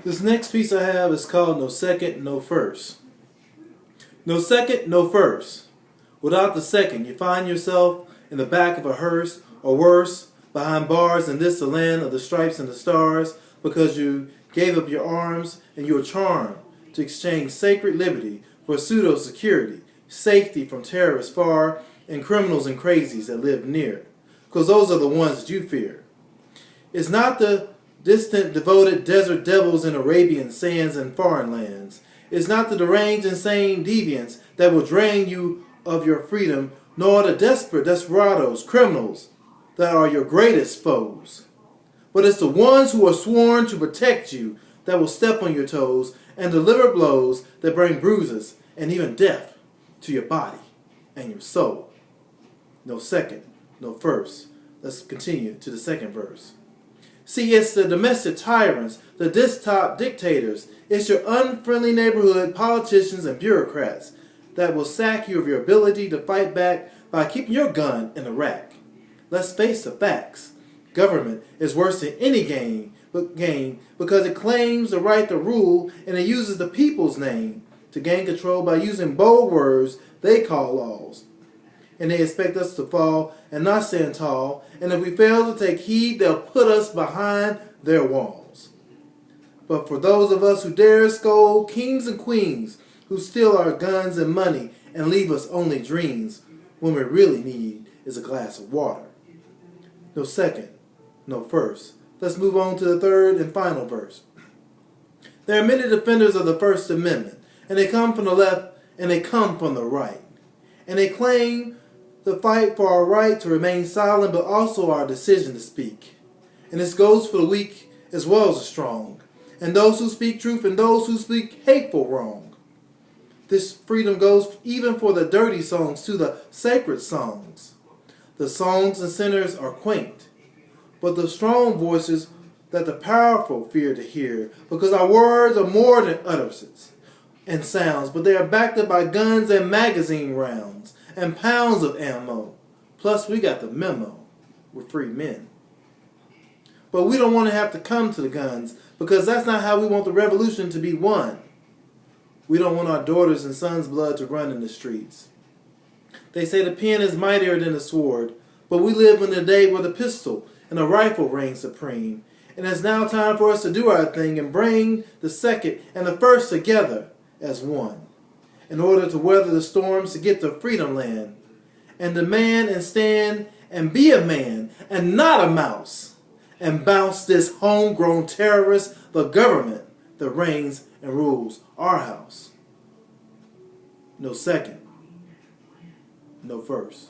This next piece I have is called No Second, No First. No second, no first. Without the second, you find yourself in the back of a hearse, or worse, behind bars in this the land of the stripes and the stars, because you gave up your arms and you were charmed to exchange sacred liberty for pseudo security, safety from terrorists far, and criminals and crazies that live near, because those are the ones that you fear. It's not the distant, devoted desert devils in Arabian sands and foreign lands. It's not the deranged, insane deviants that will drain you of your freedom, nor the desperate desperados, criminals that are your greatest foes. But it's the ones who are sworn to protect you that will step on your toes and deliver blows that bring bruises and even death to your body and your soul. No second, no first. Let's continue to the second verse. See, it's the domestic tyrants, the desktop dictators, it's your unfriendly neighborhood politicians and bureaucrats that will sack you of your ability to fight back by keeping your gun in the rack. Let's face the facts. Government is worse than any game because it claims the right to rule and it uses the people's name to gain control by using bold words they call laws. And they expect us to fall and not stand tall, and if we fail to take heed, they'll put us behind their walls. But for those of us who dare scold kings and queens who steal our guns and money and leave us only dreams, when we really need is a glass of water. No second, no first. Let's move on to the third and final verse. There are many defenders of the First Amendment, and they come from the left and they come from the right. And they claim the fight for our right to remain silent, but also our decision to speak. And this goes for the weak as well as the strong, and those who speak truth and those who speak hateful wrong. This freedom goes even for the dirty songs to the sacred songs. The songs and sinners are quaint, but the strong voices that the powerful fear to hear, because our words are more than utterances and sounds, but they are backed up by guns and magazine rounds and pounds of ammo. Plus, we got the memo. We're free men. But we don't want to have to come to the guns, because that's not how we want the revolution to be won. We don't want our daughters and sons' blood to run in the streets. They say the pen is mightier than the sword, but we live in a day where the pistol and the rifle reign supreme. And it's now time for us to do our thing and bring the second and the first together as one, in order to weather the storms to get to freedom land, and demand and stand and be a man and not a mouse, and bounce this homegrown terrorist, the government that reigns and rules our house. No second, no first.